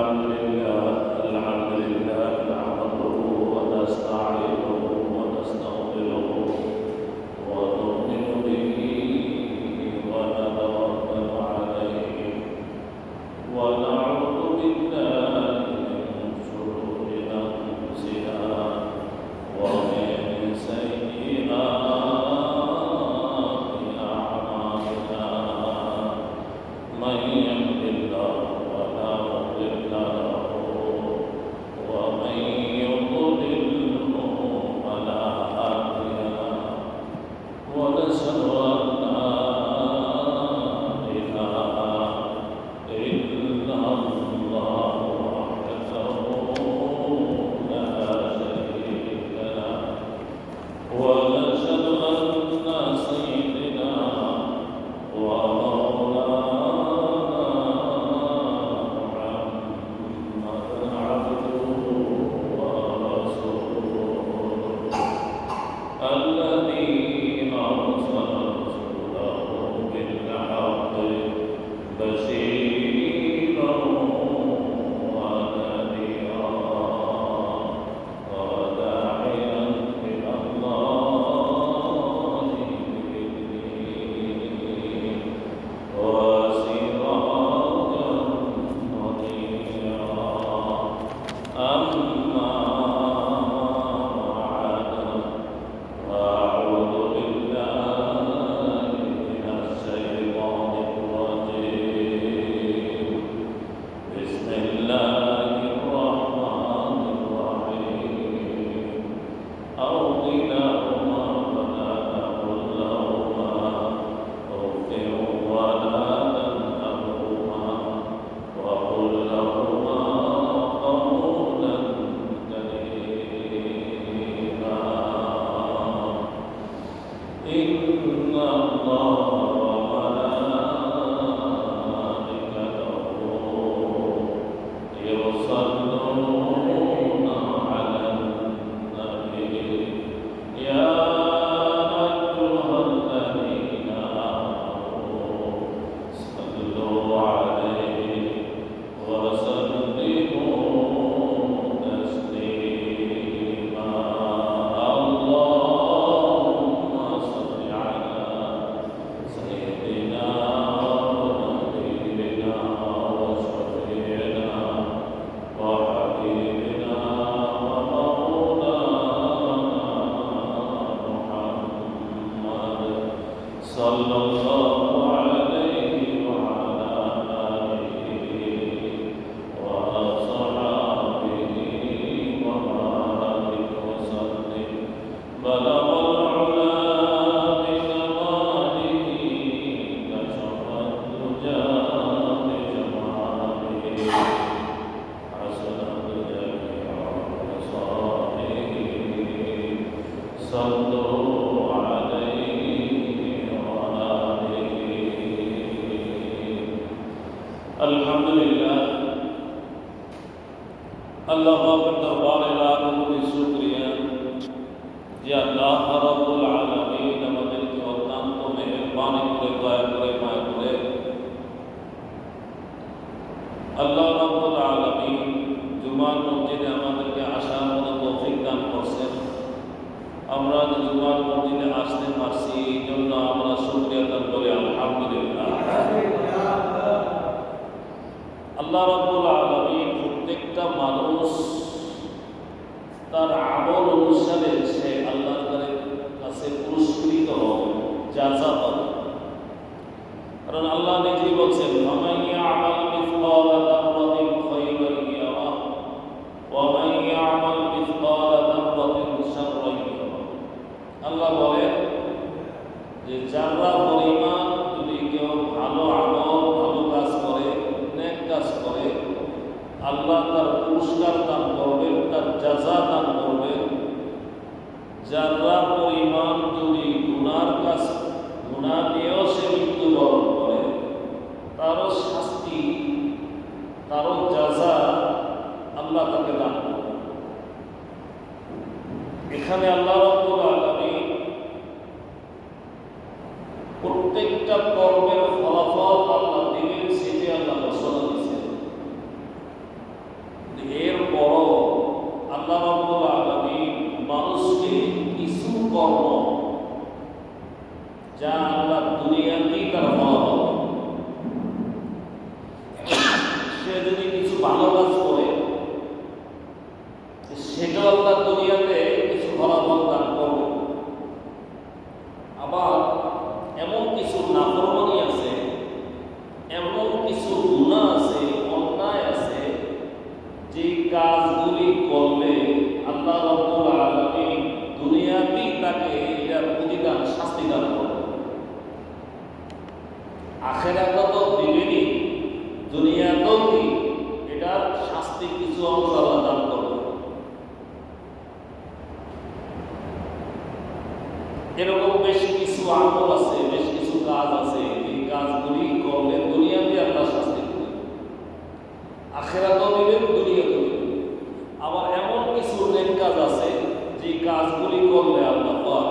الحمد لله نحمده ونستعينه ونستغفره ونؤمن به ونتوكل عليه ونعوذ بالله من شرور أنفسنا ومن سيئات أعمالنا من يهد الله فلا مضل له ومن يضلل فلا هادي له ونشهد أن لا إله إلا الله وحده لا شريك له ونشهد أن سيدنا ومولانا محمدا عبده ورسوله الذي أرسل رسوله بالحق بشيرا ونذيرا وداعيا إلى الله بإذنه وسراجا منيرا أما بعد أعوذ بالله من الشيطان الرجيم بسم الله الرحمن الرحيم أرضنا ولا تقل لهما أف ولا تنهرهما وقل لهما قولا كريما إن الله وملائكته يصلون على النبي يا أيها الذين آمنوا صلوا عليه وسلموا تسليما اللهم صل على سيدنا ونبينا وشفيعنا وحبيبنا ومولانا محمد صلى الله عليه وعلى آله وأصحابه وبارك وسلم بلغ العلا بكماله كشف الدجى بجماله حسنت جميع خصاله صلوا عليه وآله الحمد لله আল্লাহ পাকের দরবারে লাখ কোটি শুকরিয়া যে আল্লাহ রাব্বুল আলামিন আমাদেরকে অত্যন্ত মেহেরবানি করে দয়া করে মায়া করে আল্লাহ রাব্বুল আলামিন জুমার মসজিদে আমাদেরকে আসার মতো তৌফিক দান করছেন। আমরা যে জুমার মসজিদে আসতে পারছি এই জন্য আমরা শুকরিয়া আদায় করি আলহামদুলিল্লাহ। আল্লাহ রাব্বুল আলামিন প্রত্যেকটা মানুষ তার আমল অনুসারে সে আল্লাহর কাছে পুরস্কৃত হবে, জাযা পাবে। কারণ আল্লাহ নিজেই বলছেন ফামান ইয়ামাল মিসকালা যাররাতিন খায়রান ইয়ারা ওয়া মান ইয়ামাল মিসকালা যাররাতিন শাররান ইয়ারা। আল্লাহ বলেন যে যারা পরিমাণ যদি কেউ ভালো আমল ভালো কাজ করে নেক কাজ করে আল্লাহ তার পুরস্কার দান করবেন, তার জাযা দান করবেন। যারা পরিমাণ যদি গুনার কাজ গুনাহ নিয়েও সে মৃত্যুবরণ করে তারও শাস্তি তারও জাযা আল্লাহ তাকে দান করবেন। এখানে আল্লাহ রাব্বুল আলামিন প্রত্যেকটা কর্মের ফলাফল আল্লাহ দিবেন, সেটি আল্লাহ ঘোষণা দিয়েছেন। ভালো কাজ করে, সেটাও আল্লাহ দুনিয়াতে কিছু ফলাফল দান করবে। আবার এমন কিছু নাফরমানি আছে, এমন কিছু গুনাহ আছে, অন্যায় আছে, যে কাজগুলি করলে আল্লাহ রাব্বুল আলামিন দুনিয়াতেই তাকে এর প্রতিদান শাস্তি দান করবে। আখিরাতে তো দিবেনই, দুনিয়াতেও কি এটার শাস্তির কিছু অংশ আল্লাহ দান করবে। এরকম বেশ কিছু আমল আছে, বেশ কিছু কাজ আছে, এই কাজগুলি করলে দুনিয়াতে আল্লাহ শাস্তি দেবেন, আখিরাতেও দিবেন, দুনিয়াতেও দিবেন। আবার এমন কিছু নেক কাজ আছে, যে কাজগুলি করলে আল্লাহ পাক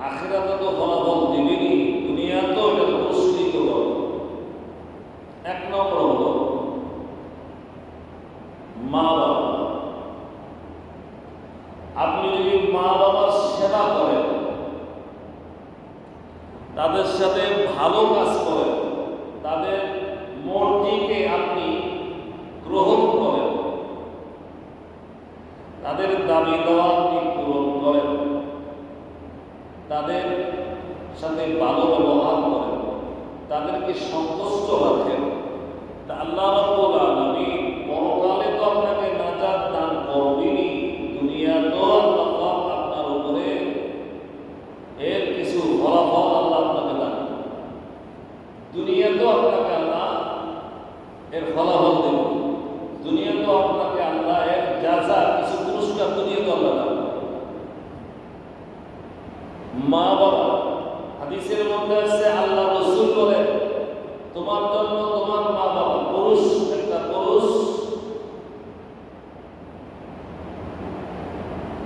আখিরাতে তো ফলাফল দিবেনই, দুনিয়াতেও এটা পুরস্কৃত করবে। এক নম্বর হলো মা বাবা। আপনি যদি মা বাবার সেবা করেন, তাদের সাথে ভালো কাজ করেন, তাদের মর্জিকে আপনি গ্রহণ করেন, তাদের দাবি দেওয়া আপনি পূরণ করেন, তাদের সাথে ভালো ব্যবহার করেন, তাদেরকে সন্তুষ্ট রাখেন, তা আল্লাহ রাব্বুল আলামিন পরকালে তো আপনাকে নাজাত দান করবেনই, দুনিয়াতেও আল্লাহ পাক আপনার উপরে এর কিছু ফলাফল আল্লাহ আপনাকে দান করবেন। দুনিয়াতেও আপনাকে আল্লাহ এর ফলাফল দেবেন, দুনিয়াতেও আপনাকে আল্লাহ এর জাযা কিছু পুরস্কার দুনিয়াতেও আল্লাহ দান করবেন। মা বাবা, হাদিসের মধ্যে আছে আল্লাহ রাসূল বলেন, তোমার জন্য তোমার মা বাবা, পুরুষ একটা পুরুষ,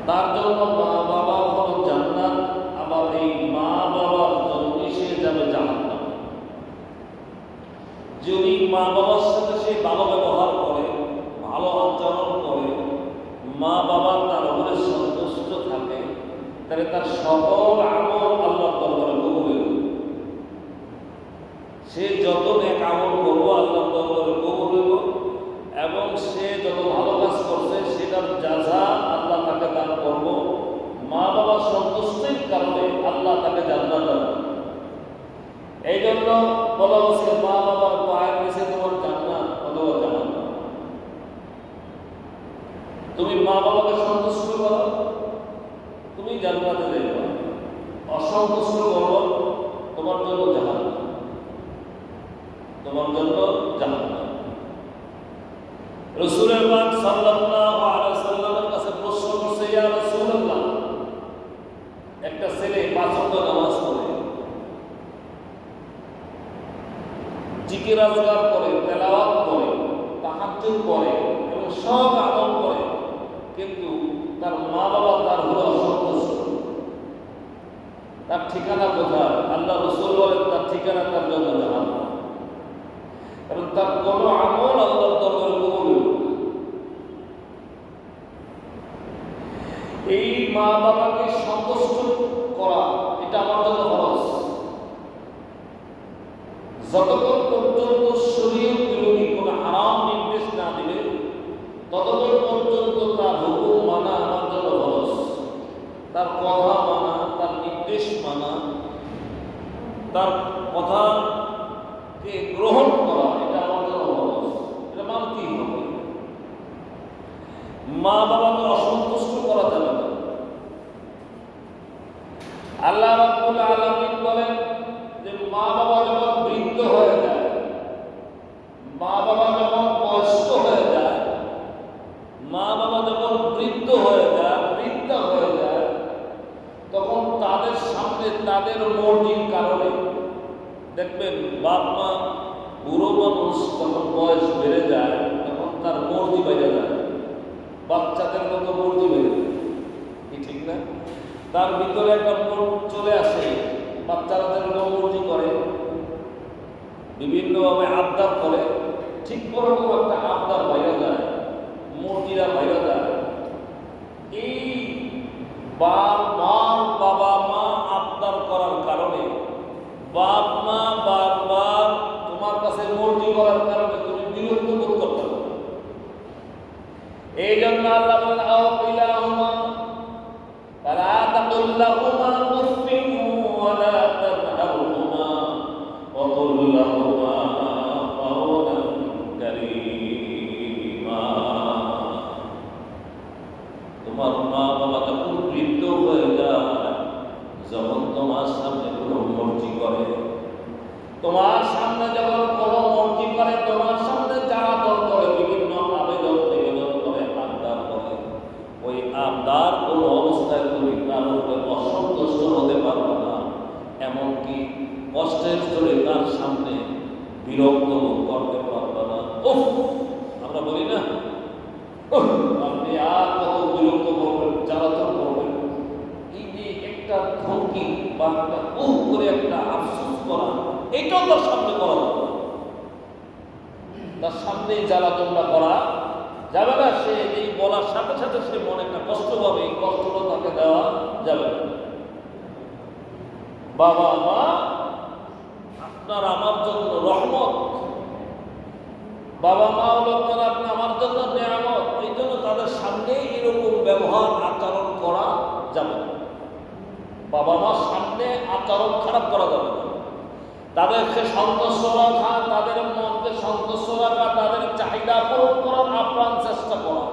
তার জন্য মা বাবা হলো জান্নাত, আবার এই মা বাবার জন্য সে যাবে জাহান্নাম। যদি মা বাবার সাথে সে ভালো ব্যবহার করে, ভালো আচরণ করে, মা বাবা তার উপরে সন্তুষ্ট থাকে, তাহলে তার সকল আমল আল্লাহর দরবারে কবুল হবে। সে যত নেক আমল করবো আল্লাহর দরবারে কবুল হইব, এবং সে যত ভালো কাজ করছে সেটার জাযা আল্লাহ তাকে দান করব। মা বাবার সন্তুষ্টির কারণে আল্লাহ তাকে জান্নাত দান করবে। এই জন্য বলা হচ্ছে মা বাবার পায়ের নিচে তোমার জান্নাত অথবা জাহান্নাম। তুমি মা বাবাকে সন্তুষ্ট করো, তুমি জান্নাতে যাবে, অসন্তুষ্ট করো তোমার জন্য জাহান্নাম, তোমার জন্য জাহান্নাম। রাসূলুল্লাহ পাক সাল্লাল্লাহু আলাইহি ওয়াসাল্লামের কাছে প্রশ্ন করছে, ইয়া রাসূলুল্লাহ, একটা ছেলে 5 ওয়াক্ত নামাজ পড়ে, জিকির আজকার করে, তেলাওয়াত করে, তাহাজ্জুদ করে এবং সব আমল করে, কিন্তু তার মা বাবা তার উপরে অসন্তুষ্ট, তার ঠিকানা কোথায়? আল্লাহ রাসূল বলেন তার ঠিকানা তার জন্য জাহান্নাম, কারণ তার কোনো আমল আল্লাহর দরবারে কবুল হবে না। এই মা বাবাকে সন্তুষ্ট করা এটা আমার জন্য ফরজ। যতক্ষণ পর্যন্ত শরীয়ত বিরোধী কোনো হারাম নির্দেশ না দিবে, ততক্ষণ পর্যন্ত তার হুকুম মানা আমার জন্য ফরজ। তার কথা মানা, তার নির্দেশ মানা, তার কথাকে গ্রহণ করা এটা আমার জন্য ফরজ, এটা মানতেই হবে। মা বাবাকে অসন্তুষ্ট করা যাবে না। আল্লাহ রাব্বুল আলামিন বলেন যে মা বাবা যখন বৃদ্ধ হয়ে যায়, মা বাবা যখন বয়স্ক হয়ে যায়, মা বাবা যখন বৃদ্ধ হয়ে যায়, বৃদ্ধা হয়ে যায়, তখন তাদের সামনে তাদের মর্জির কারণে দেখবেন বাপ মা, বুড়ো মানুষ যখন বয়স বেড়ে যায় তখন তার মর্জি বেড়ে যায়, বাচ্চাদের মতো মর্জি বেড়ে যায়, কি ঠিক না? তার ভিতরে একটা মন চলে আসে, বাচ্চারা যেরকম মর্জি করে, বিভিন্নভাবে আবদার করে, ঠিক ওরকম একটা আবদার বাইরে যায়, মর্জিরা বাইরে যায়। এই বারবার বাবা মা আবদার করার কারণে, বাপ মা বারবার তোমার কাছে মর্জি করার কারণে তুমি বিরক্ত বোধ করতে পারো। এই জন্য আল্লাহ বলেন আও কিলাহুমা ফালা তাকুল লাহুমা উফিন ওয়ালা তানহারহুমা ওয়া কুল লাহুমা কাওলান কারীমা। তোমার মা বাবা যখন বৃদ্ধ হয়ে যায়, যখন তোমার সামনে কোনো মর্জি করে, তোমার সামনে যখন কোনো মর্জি করে, তোমার সামনে চালাচল করে, বিভিন্ন আবেদন নিবেদন করে, আবদার করে, ওই আবদার কোনো অবস্থায় তুমি তার উপরে অসন্তুষ্ট হতে পারবে না, এমনকি কষ্টের স্তরে তার সামনে বিরক্ত বোধ করতে পারবে না। উফ, আমরা বলি না, আপনি আর কত বিরক্ত করবেন, জ্বালাতন করবেন। এই যে একটা ধমকি বা একটা করে একটা আফসোস করা, এটাও তার সামনে করা যাবে না। তার সামনে জ্বালাতনটা করা যাবে না। সে এই বলার সাথে সাথে সে মনে একটা কষ্ট পাবে, এই কষ্টটা তাকে দেওয়া যাবে না। বাবা মা আপনার আমার জন্য রহমত, বাবা মা হলো আপনারা আপনি আমার জন্য নেয়ামত। এই জন্য তাদের সামনে এরকম ব্যবহার আচরণ করা যাবে না। বাবা মার সামনে আচরণ খারাপ করা যাবে না। তাদেরকে সন্তুষ্ট রাখা, তাদের মনকে সন্তুষ্ট রাখা, তাদের চাহিদা পূরণ করার আপ্রাণ চেষ্টা করা।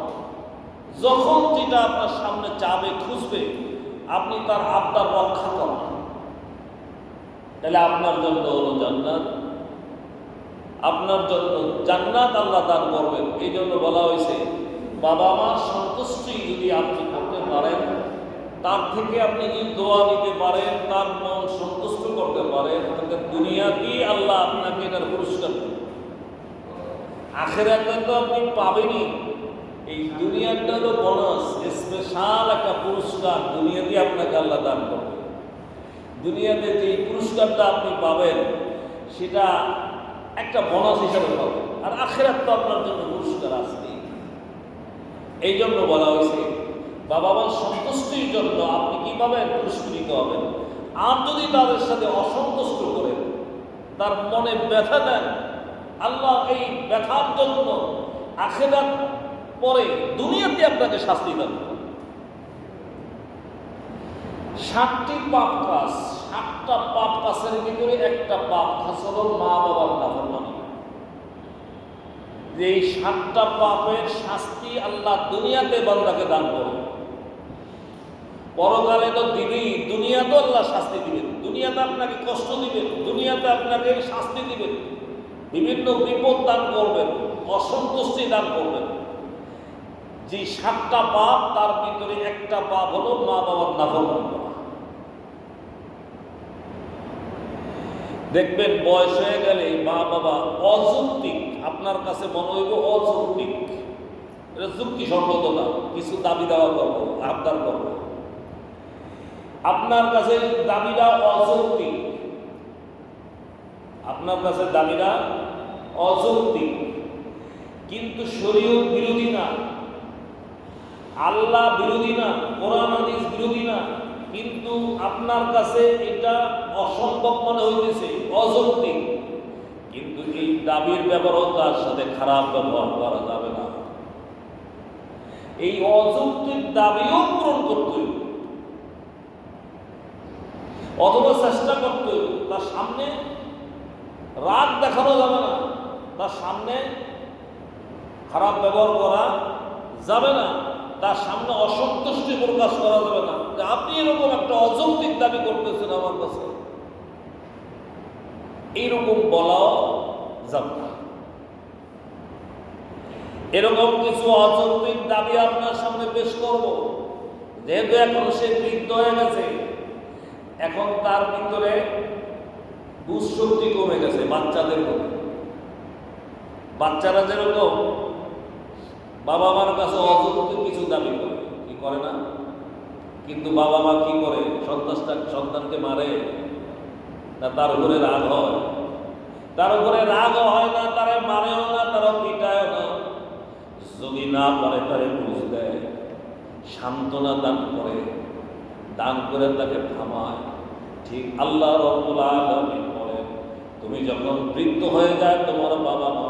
যখন যেটা আপনার সামনে চাবে, খুঁজবে, আপনি তার আবদার রক্ষা করেন, তাহলে আপনার জন্য হলো জান্নাত, আপনার জন্য জান্নাত আল্লাহ দান করবেন। এই জন্য বলা হয়েছে বাবা মার সন্তুষ্টি যদি আপনি করতে পারেন, তার থেকে আপনি যদি দোয়া দিতে পারেন, তার মন সন্তুষ্ট করতে পারেন, তাহলে দুনিয়াতেই আল্লাহ আপনাকে এটার পুরস্কার দেবেন। আখিরাতে তো আপনি পাবেনই। এই দুনিয়াটা হলো বোনাস, স্পেশাল একটা পুরস্কার দুনিয়াতেই আপনাকে আল্লাহ দান করবে। দুনিয়াতে যে পুরস্কারটা আপনি পাবেন সেটা একটা বোনাস হিসাবে পাবেন, আর আখিরাত তো আপনার জন্য পুরস্কার আসবে। এই জন্য বলা হয়েছে বাবা মার সন্তুষ্টির জন্য আপনি কিভাবে পুরস্কৃত হবেন। আর যদি তাদের সাথে অসন্তুষ্ট করেন, তার মনে ব্যথা দেন, আল্লাহ এই ব্যথার জন্য আখিরাত পরে দুনিয়াতে আপনাকে শাস্তি দেন। 7টি পাপ কাজ, 7টা পাপ কাজের ভিতরে একটা পাপ কাজ হলো মা বাবার নাফরমানি। এই 7টা পাপের শাস্তি আল্লাহ দুনিয়াতে বান্দাকে দান করবে, পরকালে তো দিবেই। দুনিয়াতে আল্লাহ শাস্তি দিবেন, দুনিয়াতে আপনাকে কষ্ট দিবেন, দুনিয়াতে আপনাকে শাস্তি দিবেন, বিভিন্ন বিপদ দান করবেন, অসন্তুষ্টি দান করবেন। যে 7টা পাপ, তার ভিতরে একটা পাপ হলো মা বাবার নাফরমানি করা। দেখবেন বয়স হয়ে গেলে মা বাবা অযৌক্তিক, আপনার কাছে মনে হইব অযৌক্তিক, এটা যুক্তিসঙ্গত না, কিছু দাবি দেওয়া করবো, আবদার করবো, আপনার কাছে দাবিটা অযৌক্তিক, আপনার কাছে দাবিটা অযৌক্তিক, কিন্তু শরীয়ত বিরোধী না, আল্লাহ বিরোধী না, কোরআন হাদিস বিরোধী না, কিন্তু আপনার কাছে এটা অসম্ভব মনে হইতেছে, অযৌক্তিক। কিন্তু এই দাবির ব্যবহারও তার সাথে খারাপ ব্যবহার করা যাবে না। এই অযৌক্তিক দাবিও পূরণ করতে হইবে, অথবা চেষ্টা করতে হইবে। তার সামনে রাগ দেখানো যাবে না, তার সামনে খারাপ ব্যবহার করা যাবে না, তার সামনে অসন্তুষ্টি প্রকাশ করা যাবে না যে আপনি এরকম একটা অযৌক্তিক দাবি করতেছেন আমার কাছে, এইরকম বলাও যাবে না। এরকম কিছু অযৌক্তিক দাবি আপনার সামনে পেশ করব। যেহেতু এখন সে বৃদ্ধ হয়ে গেছে, এখন তার ভিতরে বুঝশক্তি কমে গেছে, বাচ্চাদের মতো। বাচ্চারা যেরকম বাবা মার কাছে অযৌক্তিক কিছু দাবি করে, কি করে না? কিন্তু বাবা মা কি করে? সন্তানকে মারে না, তার উপরে রাগ হয়? তার উপরে রাগও হয় না, তারা মারেও না, তারা পিটায়ও না। যদি না পারে তারে বুঝ দেয়, সান্ত্বনা দান করে, দান করে তাকে থামায়। ঠিক আল্লাহ রাব্বুল আলামিন বলেন, তুমি যখন বৃদ্ধ হয়ে যায় তোমার বাবা মা,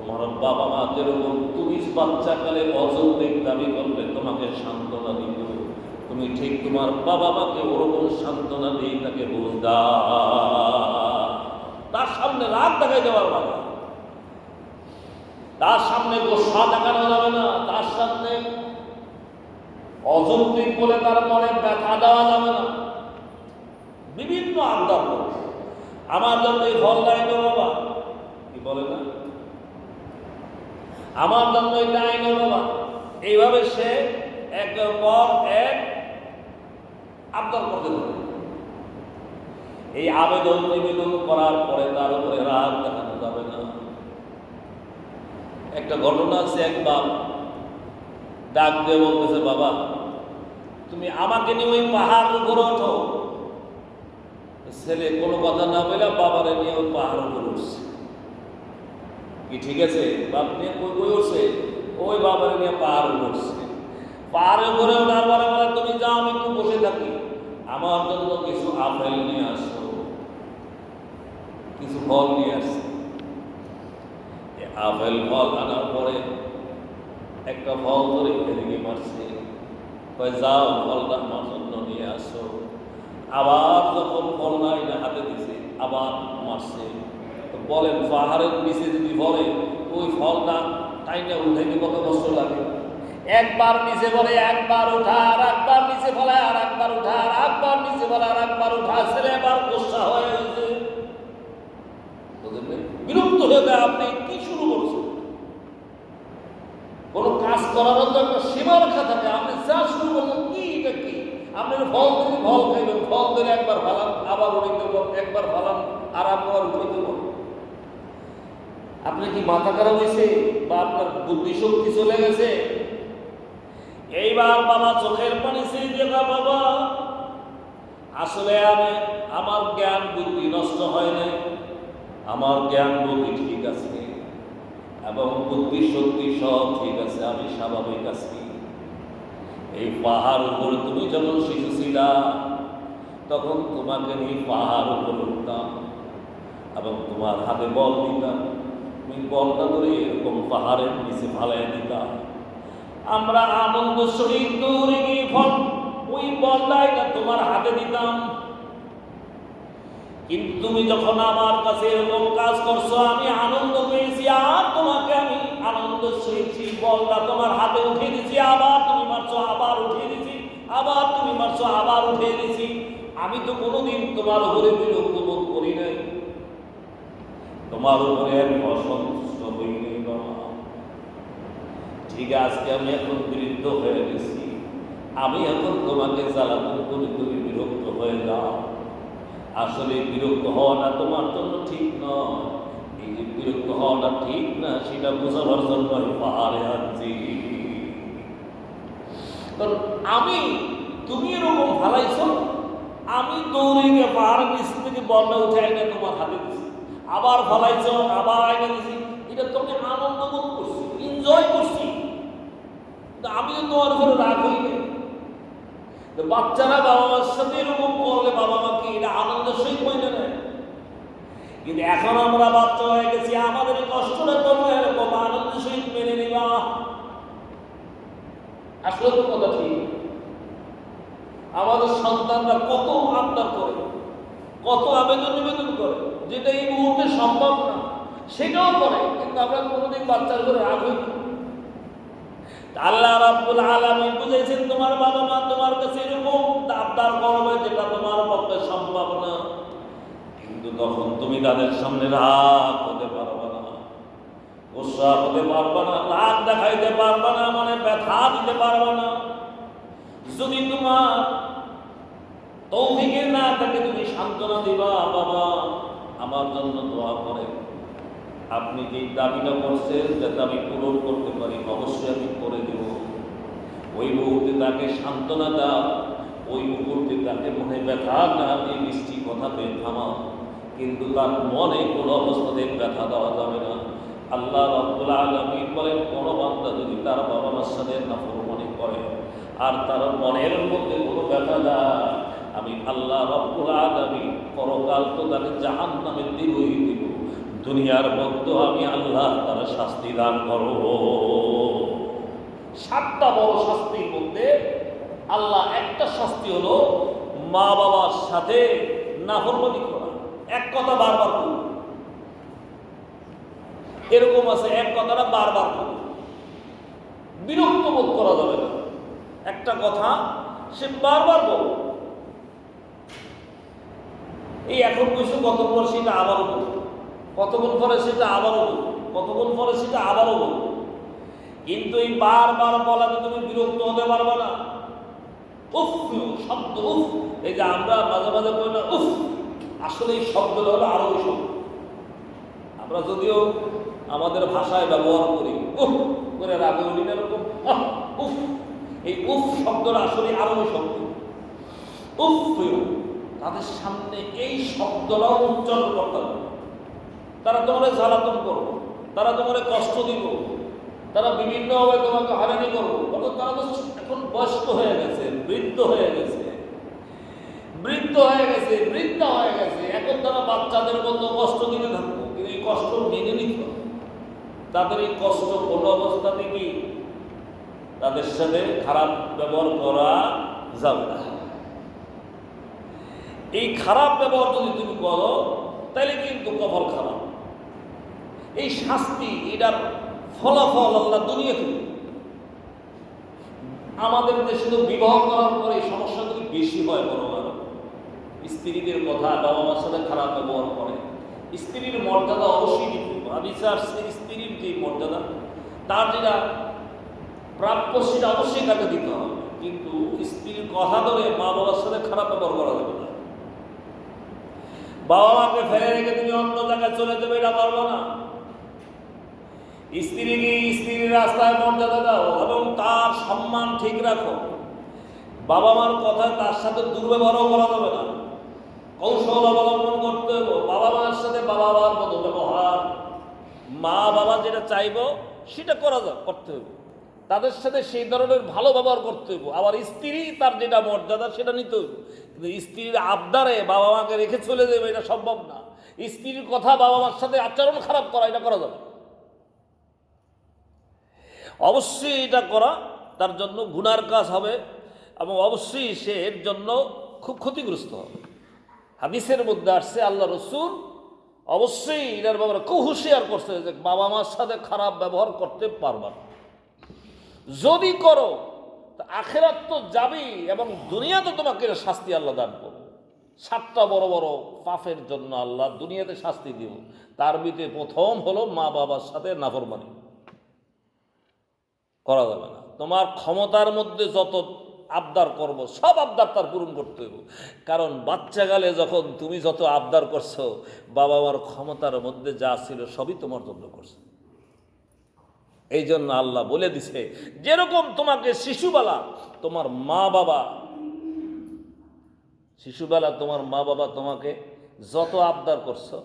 তোমার বাবা মা যেরকম তুমি বাচ্চাকালে অযৌক্তিক দাবি করলে তোমাকে সান্ত্বনা দিত, তুমি ঠিক তোমার বাবা মাকে ওরকম সান্ত্বনা দিয়ে তাকে বুঝ দাও। তার সামনে রাগ দেখাই দেওয়ার বাবা, তার সামনে গোসা দেখানো যাবে না, তার সামনে অযৌক্তিক বলে তার মনে ব্যথা দেওয়া যাবে না। বিভিন্ন আবদার করে আমার জন্য এই ফল দেয় না বাবা, কি বলে না, আমার জন্য এটা আইন বাবা, এইভাবে সে একের পর এক আবদার করতে থাকে। এই আবেদন নিবেদন করার পরে তার উপরে রাগ দেখানো যাবে না। একটা ঘটনা আছে, এক বাপ ডাক দিয়ে বলতেছে, বাবা তুমি আমাকে নিয়ে ওই পাহাড় উপরে ওঠো। ছেলে কোনো কথা না বলে বাবারে নিয়ে ওই পাহাড় উপরে উঠছে। কি ঠিক আছে, বাপ নিয়ে কই উঠছে, ওই বাবারে নিয়ে পাহাড় উঠছে। পাহাড়ের উপরে ওঠার পরে বলে, তুমি যাও, আমি একটু বসে থাকি, আমার জন্য কিছু আপেল নিয়ে আসো, কিছু ফল নিয়ে আসছে। আপেল ফল আনার পরে একটা ফল ধরে এদিকে মারছে, যাও ফলটা আমার জন্য নিয়ে আসো। আবার যখন ফল নাই না হাতে দিছে, আবার মারছে। বলেন পাহাড়ের নিচে যদি বলে ওই ফলটা টাইনে উঠাইতে কত কষ্ট লাগে। একবার নিচে বলে, একবার উঠা, আর একবার নিচে ফলে, আর একবার উঠা, আর একবার নিচে বলে, আর একবার উঠা। ছেলে এবার গোসা হয়ে গেছে, বিরক্ত হয়ে যায়। আপনি কি শুরু করছেন? কোন কাজ করার তো একটা সীমারেখা থাকে। আপনি যা শুরু করলেন, কি এটা কি? আপনি ফল থেকে ফল খাইবেন, ফল ধরে একবার ফালান, আবার উঠাইতে পারেন, একবার ফালান আর আবার উঠাইতে পারেন। আপনার কি মাথা খারাপ হয়েছে, বা আপনার বুদ্ধি শক্তি চলে গেছে? এইবার বাবা চোখের পানি ছেড়ে দিয়ে, বাবা আসলে আমার জ্ঞান বুদ্ধি নষ্ট হয় নাই, আমার জ্ঞান বুদ্ধি ঠিক আছে এবং বুদ্ধি শক্তি সব ঠিক আছে, আমি স্বাভাবিক আছি। এই পাহাড় উপরে তুমি যখন শিশু ছিলা, তখন তোমাকে নিয়ে পাহাড় উপরে উঠতাম এবং তোমার হাতে বল দিতাম, তুমি বলটা ধরে এরকম পাহাড়ের নিচে ফালাই দিতাম। আমরা আনন্দ সহিত দৌড়ে গিয়ে ওই বলটাই না তোমার হাতে দিতাম। কিন্তু তুমি যখন আমার কাছে এরকম কাজ করছো, আমি আনন্দ পেয়েছি, আর তোমাকে আমি আনন্দ সহিত বলটা তোমার হাতে উঠিয়ে দিচ্ছি। আবার তুমি মারছো, আবার উঠিয়ে দিচ্ছি, আবার তুমি মারছো, আবার উঠিয়ে দিচ্ছি। আমি তো কোনোদিন তোমার উপরে বিরক্ত বোধ করি নাই, তোমার উপরে আমি অসন্তুষ্ট হই নাই। ঠিক আছে, আজকে আমি এখন বিরুদ্ধ হয়ে গেছি, আমি এখন তোমাকে জ্বালাতন করে তুমি বিরক্ত হয়ে যাও। আসলে বিরক্ত হওয়াটা তোমার জন্য ঠিক নয়। এই যে বিরক্ত হওয়াটা ঠিক না, সেটা বোঝাবার জন্য আমি পাহাড়ে আছি। আমি তুমি এরকম হারাইছ, আমি দৌড়ে গিয়ে পাহাড়ের নিচ থেকে বলটা উঠে আইনে তোমার হাতে দিছি, আবার ফালাইছ, আবার আইনে দিছি। এটা তুমি আনন্দ বোধ করছি, এনজয় করছি। আমিও তোমার উপরে রাগ হই নাই। বাচ্চারা বাবা মার সাথে এরকম করলে বাবা মাকে এটা আনন্দের সহিত মনে নেয়। কিন্তু এখন আমরা বাচ্চা হয়ে গেছি, আমাদের কষ্টটা করলে এরকম আনন্দের সহিত মেনে নিবা। আসলে তো কথা ঠিক। আমাদের সন্তানরা কত আবদার করে, কত আবেদন নিবেদন করে, যেটা এই মুহূর্তে সম্ভব না, সেটাও করে। কিন্তু আমরা কোনোদিন বাচ্চার করে রাগ হই। আল্লাহ রাব্বুল আলামিন বুঝাইছেন, তোমার বাবা মা তোমার কাছে এরকম আবদার করবে যেটা তোমার পক্ষে সম্ভব না, কিন্তু তখন তুমি তাদের সামনে রাগ হতে পারবে না, গোসা হতে পারবে না, রাগ দেখাইতে পারবে না, মানে ব্যথা দিতে পারবে না। যদি তোমার তৌফিকে না থাকে, তুমি সান্ত্বনা দিবা, বাবা আমার জন্য দোয়া করে, আপনি যে দাবিটা করছেন যাতে আমি পূরণ করতে পারি, অবশ্যই আমি করে দেব। ওই মুহূর্তে তাকে সান্ত্বনা দাও, ওই মুহূর্তে তাকে মনে ব্যথা না দিয়ে মিষ্টি কথাতে থামাও, কিন্তু তার মনে কোনো অবস্থাতে ব্যথা দেওয়া যাবে না। আল্লাহ রাব্বুল আলামিন বলেন, কোনো বান্দা যদি তার বাবা মার সাথে নাফরমানি করে আর তার মনের মধ্যে কোনো ব্যথা দেয়, আমি আল্লাহ রাব্বুল আলামিন পরকাল তো তাকে জাহান্নামে দিবই দিব। দুনিয়ার মধ্যে আমি আল্লাহ তারা শাস্তি দান করব। 7টা বড় শাস্তির মধ্যে আল্লাহ একটা শাস্তি হলো মা বাবার সাথে নাফরমানি করা। এক কথা বারবার বলব, এরকম আছে এক কথাটা বারবার বলব, বিরক্ত বোধ করা যাবে না। একটা কথা সে বারবার বল, এই এখন কিছু কতক্ষণ পর সেটা আবারও বল, কতক্ষণ পরে সেটা আবারও বল, কতক্ষণ পরে সেটা আবারও বল। কিন্তু এই বারবার বলাতে তুমি বিরক্ত হতে পারবে না। উফ শব্দ, উফ, এই যে আমরা মাঝে মাঝে বলি না উফ, আসলে এই শব্দটা হলো আরো শব্দ। আমরা যদিও আমাদের ভাষায় ব্যবহার করি উফ করে রাগে উঠি না, এরকম উফ, এই উফ শব্দটা আসলে আরো শব্দ। উফ, তাদের সামনে এই শব্দটাও উচ্চারণ করতে হবে। তারা তোমার জ্বালাতন করবো, তারা তোমার কষ্ট দিব, তারা বিভিন্নভাবে তোমাকে হয়রানি করবো। অর্থাৎ তারা তো এখন বয়স্ক হয়ে গেছে, বৃদ্ধ হয়ে গেছে, বৃদ্ধা হয়ে গেছে। এখন তারা বাচ্চাদের মতো কষ্ট দিতে থাকবো, কিন্তু এই কষ্ট মেনে নিত। তাদের এই কষ্ট কোনো অবস্থাতে কি তাদের সাথে খারাপ ব্যবহার করা যাবে না। এই খারাপ ব্যবহার যদি তুমি করো তাহলে কিন্তু কপাল খারাপ। এই শাস্তি, এটার ফলাফল আল্লাহ দুনিয়াতে। আমাদের দেশে তো বিবাহ করার পরে এই সমস্যাগুলি বেশি হয়। বড় আরো স্ত্রীদের কথা, বাবা মার সাথে খারাপ ব্যবহার করে। স্ত্রীর মর্যাদা অবশ্যই দিতে হবে। আমি চাচ্ছি স্ত্রীর যে মর্যাদা, তার যেটা প্রাপ্য সেটা অবশ্যই তাকে দিতে হবে। কিন্তু স্ত্রীর কথা ধরে মা বাবার সাথে খারাপ ব্যবহার করা যাবে না। বাবা মাকে ফেলে রেখে তুমি অন্য জায়গায় চলে যাবে, এটা পারবো না। স্ত্রীকে স্ত্রীর রাস্তায় মর্যাদা দাও এবং তার সম্মান ঠিক রাখো। বাবা মার কথায় তার সাথে দুর্ব্যবহারও করা যাবে না, কৌশল অবলম্বন করতে হবে। বাবা মার সাথে বাবা মার মতো ব্যবহার, মা বাবা যেটা চাইবো সেটা করতে হবে। তাদের সাথে সেই ধরনের ভালো ব্যবহার করতে হবে। আবার স্ত্রী তার যেটা মর্যাদা সেটা নিতে হবে। কিন্তু স্ত্রীর আবদারে বাবা মাকে রেখে চলে যাবে, এটা সম্ভব না। স্ত্রীর কথা বাবা মার সাথে আচরণ খারাপ করা, এটা করা যাবে। অবশ্যই এটা করা তার জন্য গুনার কাজ হবে এবং অবশ্যই সে এর জন্য খুব ক্ষতিগ্রস্ত হবে। হাদিসের মধ্যে আসছে আল্লাহ রসুল অবশ্যই এটার ব্যাপারে খুব হুঁশিয়ার করছে যে বাবা মার সাথে খারাপ ব্যবহার করতে পারবা না। যদি করো তা আখিরাত তো যাবেই এবং দুনিয়াতে তোমাকে শাস্তি আল্লাহ দান করবে। 7টা বড় বড় পাপের জন্য আল্লাহ দুনিয়াতে শাস্তি দিব। তার ভিতরে প্রথম হলো মা বাবার সাথে নাফরমানি করা যাবে না। তোমার ক্ষমতার মধ্যে যত আবদার করবো সব আবদার তার পূরণ করতে হবে। কারণ বাচ্চাকালে যখন তুমি যত আবদার করছো, বাবা মার ক্ষমতার মধ্যে যা ছিল সবই তোমার জন্য করছে। এই জন্য আল্লাহ বলে দিছে, যেরকম তোমাকে শিশুবেলা তোমার মা বাবা তোমাকে যত আবদার করছো,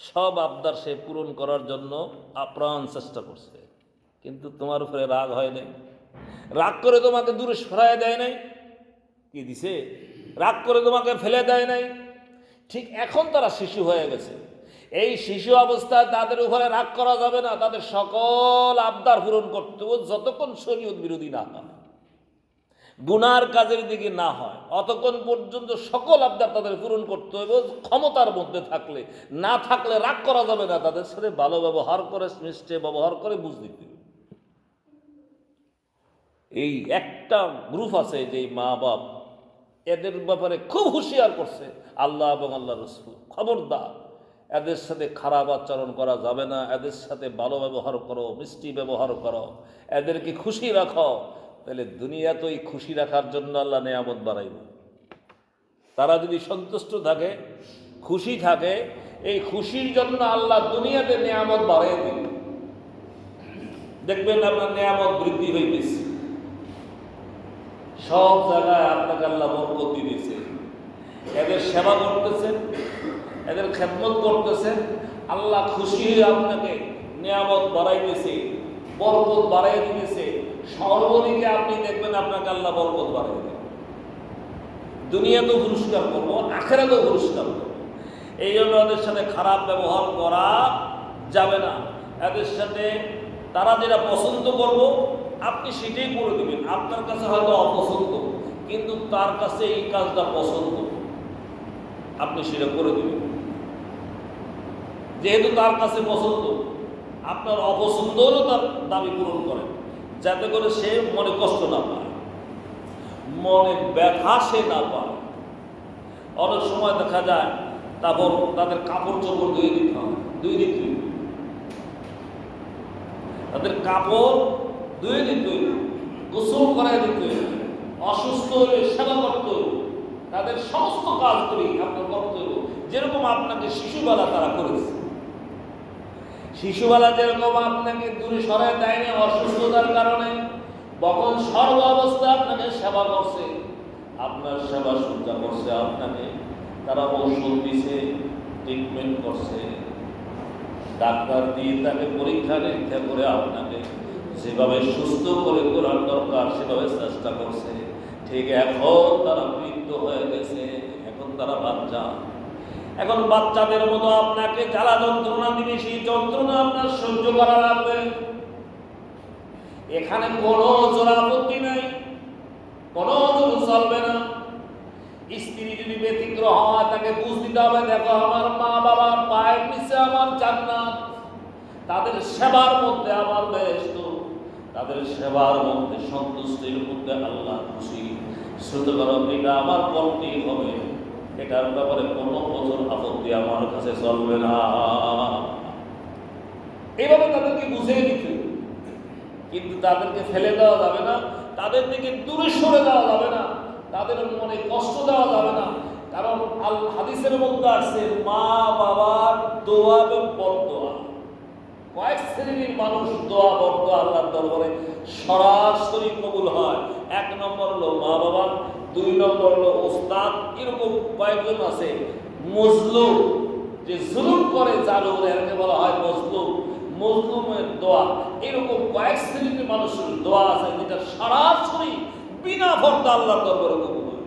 সব আবদার সে পূরণ করার জন্য আপ্রাণ চেষ্টা করছে। কিন্তু তোমার উপরে রাগ হয় নাই, রাগ করে তোমাকে দূরে সরায় দেয় নাই। কি দিছে? রাগ করে তোমাকে ফেলে দেয় নাই। ঠিক এখন তারা শিশু হয়ে গেছে। এই শিশু অবস্থায় তাদের উপরে রাগ করা যাবে না। তাদের সকল আবদার পূরণ করতে হবে যতক্ষণ শরীয়ত বিরোধী না হয়, গুনার কাজের দিকে না হয়, অতক্ষণ পর্যন্ত সকল আবদার তাদের পূরণ করতে হবে। ক্ষমতার মধ্যে থাকলে, না থাকলে রাগ করা যাবে না। তাদের সাথে ভালো ব্যবহার করে, মিষ্টি ব্যবহার করে বুঝ দিতে হবে। এই একটা গ্রুপ আছে যে মা বাপ, এদের ব্যাপারে খুব হুঁশিয়ার করছে আল্লাহ এবং আল্লাহ রসুল। খবরদার, এদের সাথে খারাপ আচরণ করা যাবে না। এদের সাথে ভালো ব্যবহার করো, মিষ্টি ব্যবহার করো, এদেরকে খুশি রাখো। তাহলে দুনিয়াতেই খুশি রাখার জন্য আল্লাহ নেয়ামত বাড়াইব। তারা যদি সন্তুষ্ট থাকে, খুশি থাকে, এই খুশির জন্য আল্লাহ দুনিয়াতে নেয়ামত বাড়াই দিন। দেখবেন আপনার নেয়ামত বৃদ্ধি হইতেছে, সব জায়গায় আপনাকে আল্লাহ বরকত দিয়েছে। এদের সেবা করতেছেন, এদের খেদমত করতেছেন, আল্লাহ খুশি হয়ে আপনাকে নিয়ামত বাড়াইতেছে, বরকত বাড়াই দিতেছে। সর্বদিকে আপনি দেখবেন আপনাকে আল্লাহ বরকত বাড়াই দেবে। দুনিয়াতেও পুরস্কার করবো, আখিরাতেও পুরস্কার করবো। এই জন্য ওদের সাথে খারাপ ব্যবহার করা যাবে না। এদের সাথে তারা যেটা পছন্দ করব আপনি সেটাই করে দেবেন। আপনার কাছে হয়তো অপছন্দ, কিন্তু তার কাছে এই কাজটা পছন্দ, আপনি সেটা করে দেবেন। যেহেতু তার কাছে পছন্দ, আপনার অপছন্দ হলেও তার দাবি পূরণ করেন, যাতে করে সে মনে কষ্ট না পায়, মনে ব্যথা সে না পায়। অনেক সময় দেখা যায় তারপর তাদের কাপড় চোপড় ধুয়ে দিতে হবে, ধুয়ে দিতে হইবে, তাদের কাপড় ধুয়ে দিতে হইবে, গোসল করাই দিতে হইবে, অসুস্থ হলে সেবা করতে হইবে, তাদের সমস্ত কাজ করি আপনার করতে হইব। যেরকম আপনাকে শিশুবেলা তারা করেছে, শিশুবেলা যেরকম আপনাকে দূরে সরায় দেয়নি অসুস্থতার কারণে, তখন সর্ব অবস্থা আপনাকে সেবা করছে, আপনার সেবা শুদ্ধা করছে, আপনাকে তারা ঔষধ দিছে, ট্রিটমেন্ট করছে, ডাক্তার দিয়ে তাকে পরীক্ষা নিরীক্ষা করে আপনাকে যেভাবে সুস্থ করে তোলার দরকার সেভাবে চেষ্টা করছে। ঠিক এখন তারা বৃদ্ধ হয়ে গেছে, এখন তারা বাচ্চা, এখন বাচ্চাদের মতো আপনাকে জ্বালা যন্ত্রণা দিবে, সেই যন্ত্রণা আপনার সহ্য করা লাগবে। এখানে কোনো জোর আপত্তি নাই, কোনো জোর চলবে না। স্ত্রী যদি ব্যতিক্রম হয় তাকে বুঝ দিতে হবে, দেখো আমার মা বাবার পায়ের নিচে আমার জান্নাত, তাদের সেবার মধ্যে আমার বেহেশত, তাদের সেবার মধ্যে সন্তুষ্টির মধ্যে আল্লাহ খুশি। সুতরাং এটা আমার করতেই হবে, এটার ব্যাপারে কোনো ওজোর আপত্তি আমার কাছে চলবে না। এইভাবে তাদেরকে বুঝিয়ে দিতে, কিন্তু তাদেরকে ফেলে দেওয়া যাবে না, তাদের থেকে দূরে সরে দেওয়া যাবে না, তাদের মনে কষ্ট দেওয়া যাবে না। কারণ হাদিসের মধ্যে আসছে মা বাবার দোয়া এবং বরদোয়া, কয়েক শ্রেণীর মানুষ দোয়া বরদোয়া আল্লাহর দরবারে সরাসরি কবুল হয়। এক নম্বর হলো মা বাবা, দুই নম্বর হলো ওস্তাদ, এরকম কয়েকজন আছে। মজলুম, যে জুলুম করে যার উপরে, এটাকে বলা হয় মজলুম, মজলুমের দোয়া। এরকম কয়েক শ্রেণীর মানুষের দোয়া আছে যেটা সরাসরি বিনা পর্দা আল্লাহর দরবারে কবুল হয়।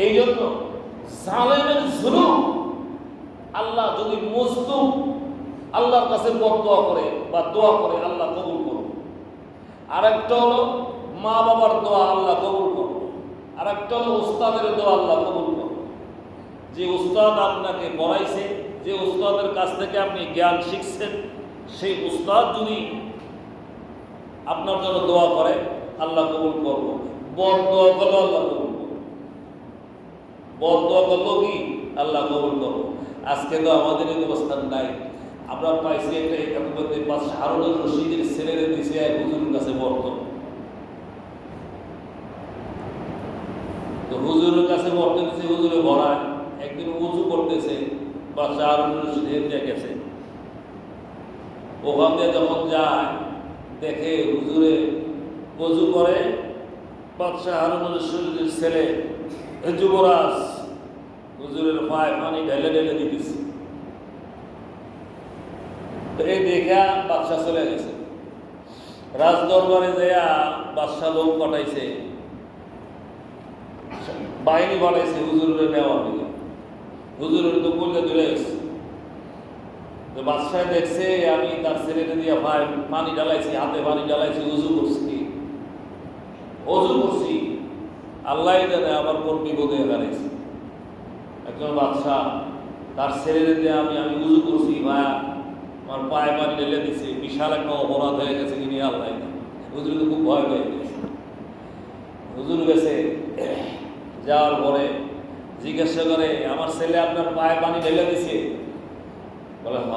এই জন্য জালেমের জুলুম আল্লাহ যদি মজলুম আল্লাহর কাছে বদদোয়া করে বা দোয়া করে আল্লাহ কবুল করবে। আরেকটা হলো মা বাবার দোয়া আল্লাহ কবুল করবে, আরেকটা হলো উস্তাদের দোয়া আল্লাহ কবুল করবে। যে উস্তাদ আপনাকে পড়াইছে, যে উস্তাদের কাছ থেকে আপনি জ্ঞান শিখছেন, সেই উস্তাদ যদি আপনার জন্য দোয়া করে আল্লাহ কবুল করবো। বদদোয়া করলো আল্লাহ কবুল করবো, বদদোয়া করলো কি আল্লাহ কবুল করবো। আজকে তো আমাদের এই অবস্থান নাই। আমরা পাইছি একটা হারুনুর রশিদের ছেলেরে দিছে এক হুজুরের কাছে বর্তন, তো হুজুরের কাছে বর্তন দিছে, হুজুরে ভরায়। একদিন উজু করতেছে, বাদশাহ হারুনুর রশিদ হেঁটে গেছে, ওখান দিয়ে যখন যায় দেখে হুজুরে উজু করে, বাদশাহ হারুনুর রশিদের ছেলে যুবরাজ হুজুরের পায়ে পানি ঢেলে ঢেলে দিতেছে। তো এই দেখা বাদশাহ চলে গেছে, রাজ দরবারে যাইয়া বাদশাহ লোক পাঠাইছে, বাহিনী পাঠাইছে হুজুরের নেওয়ার দিকে। হুজুরের তো বললে ধরে গেছে। তো বাদশাহ দেখছে আমি তার ছেলেকে দিয়া ভাই পানি ঢালাইছি, হাতে পানি ঢালাইছি, উজু করছি, অজু করছি, আল্লাহ জানে আমার কোন বিপদে হারাইছি। একজন বাদশাহ তার ছেলেকে দিয়ে আমি উজু করছি, ভাইয়া আমার পায়ে পানি ঢেলে দিছে, বিশাল একটা অপরাধ হয়ে গেছে কিনি আল্লাহ। হুজুর তো খুব ভয় পেয়ে গেছে। হুজুর গেছে, যাওয়ার পরে জিজ্ঞাসা করে আমার ছেলে আপনার পায়ে পানি ঢেলে দিছে? বলে হ,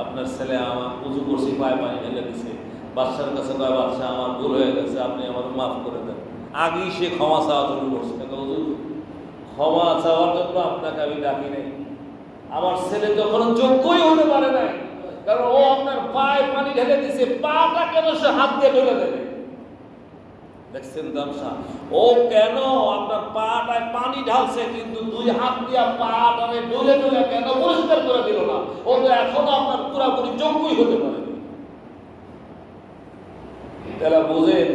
আপনার ছেলে আমার উজু করছি পায়ে পানি ঢেলে দিছে। বাদশার কাছে কয় বাদশাহ আমার ভুল হয়ে গেছে, আপনি আমার মাফ করে দেন। আগেই সে ক্ষমা চাওয়া শুরু করছে, হুজুর ক্ষমা চাওয়ার জন্য আপনাকে আমি ডাকি নাই, আমার ছেলে তখন যোগ্যই হতে পারে নাই, কারণ ও আপনার পায়ে পানি ঢেলে দিছে, পাটা কেন সে হাত দিয়ে ঢেলে দেবে? দেখছেন দামসা, ও কেন আপনার পাটায় পানি ঢালছে, কিন্তু দুই হাত দিয়া পাটারে ঢলে ঢলে কেন পরিষ্কার করে দিল না? ও তো এখনো আপনার পুরাপুরি যোগ্যই হতে পারে। তারা বুঝেন,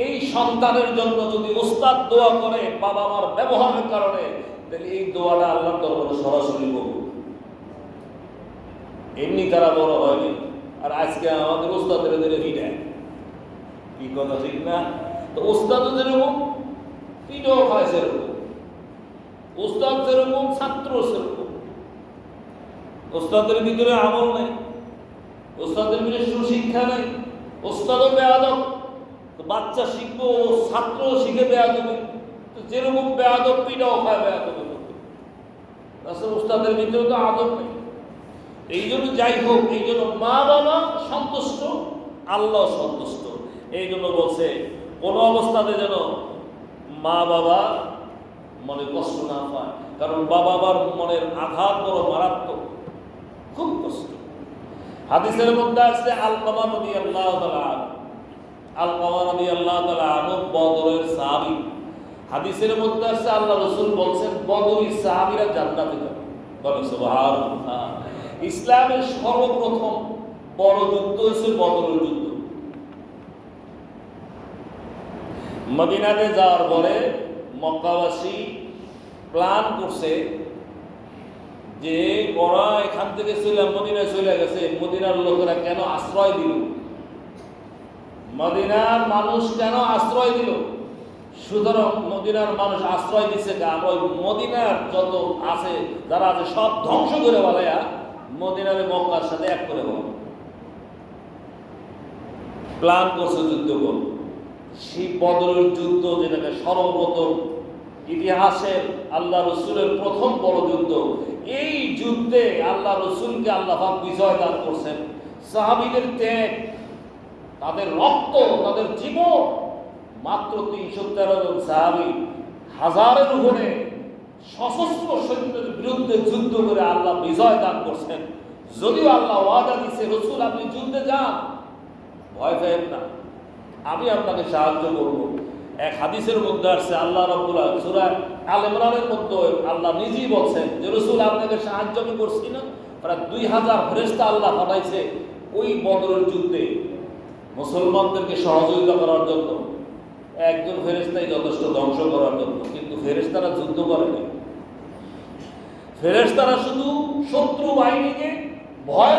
এই সন্তানের জন্য যদি ওস্তাদ দোয়া করে বাবা মার ব্যবহারের কারণে, তাহলে এই দোয়াটা আল্লাহর দরবারে সরাসরি কবুল। এমনি তারা বড় হয়নি। আর আজকে আমাদের ওস্তাদের ধরে ভিড়ায়, কি কথা ঠিক না? তো ওস্তাদ যেরকম পিঠও খায় সেরকম, ওস্তাদ যেরকম ছাত্র সেরকম। ওস্তাদের ভিতরে আমল নেই, ওস্তাদের ভিতরে সুশিক্ষা নেই, ওস্তাদও বেয়াদব। তো বাচ্চা শিখবো, ছাত্র শিখে বেয়াদবি, তো যেরকম বেয়াদব পিঠও খায় বেয়াদবের মতো। আসলে ওস্তাদের ভিতরে তো আদব নেই। এই জন্য যাই হোক, এই জন্য মা বাবা সন্তুষ্ট, আল্লাহ সন্তুষ্ট। এই জন্য বলছে কোনো অবস্থাতে যেন মা বাবা মনে কষ্ট না পায়, কারণ বাবা মার মনের আঘাত বড় মারাত্মক, খুব কষ্ট। হাদিসের মধ্যে আসছে আলকামা রাদিয়াল্লাহু তাআলা আনহু, আলকামা রাদিয়াল্লাহু তাআলা আনহু বদরের সাহাবী। হাদিসের মধ্যে আসছে আল্লাহ রাসূল বলছেন বদরি সাহাবীরা জান্নাতে যাবে। বলেন সুবহানাল্লাহ। ইসলামের সর্বপ্রথম বড় যুদ্ধ হচ্ছে বদরের যুদ্ধ। মদিনাতে যাওয়ার পরে মক্কাবাসী প্ল্যান করছে যে ওরা এখান থেকে মদিনায় চলে গেছে, মদিনার লোকেরা কেন আশ্রয় দিল, মদিনার মানুষ কেন আশ্রয় দিল। সুতরাং মদিনার মানুষ আশ্রয় দিচ্ছে, আমরা ওই মদিনার যত আছে যারা আছে সব ধ্বংস করে বলাইয়া মদিনার মক্কার সাথে এক করে বল প্ল্যান করছে যুদ্ধ করল। সেই বদরের যুদ্ধ, যেটাকে সর্বপ্রথম ইতিহাসের আল্লাহ রসুলের প্রথম বড় যুদ্ধ, এই যুদ্ধে আল্লাহ রসুলকে আল্লাহ পাক বিজয় দান করছেন। সাহাবীদের ত্যাগ, তাদের রক্ত, তাদের জীবন, মাত্র ৩১৩ জন সাহাবী হাজারের উপরে সশস্ত্র সৈন্যের বিরুদ্ধে যুদ্ধ করে আল্লাহ বিজয় দান করছেন। যদিও আল্লাহ ওয়াদা দিচ্ছে, রসুল আপনি যুদ্ধে যান, ভয় পেয়েন না, আমি আপনাকে সাহায্য করব। এক হাদিসের মধ্যে আসছে আল্লাহ রাব্বুল আলামিন সূরা আল ইমরানের মধ্যে আল্লাহ নিজেই বলছেন যে রসুল আপনাকে সাহায্য আমি করছি না। প্রায় ২০০০ ফেরেশতা আল্লাহ পাঠাইছে ওই বদরের যুদ্ধে মুসলমানদেরকে সহযোগিতা করার জন্য। একজন ফেরেশতাই যথেষ্ট ধ্বংস করার জন্য, কিন্তু ফেরেশতারা যুদ্ধ করেনি। ফেরেশতারা শুধু শত্রু বাহিনীকে ভয়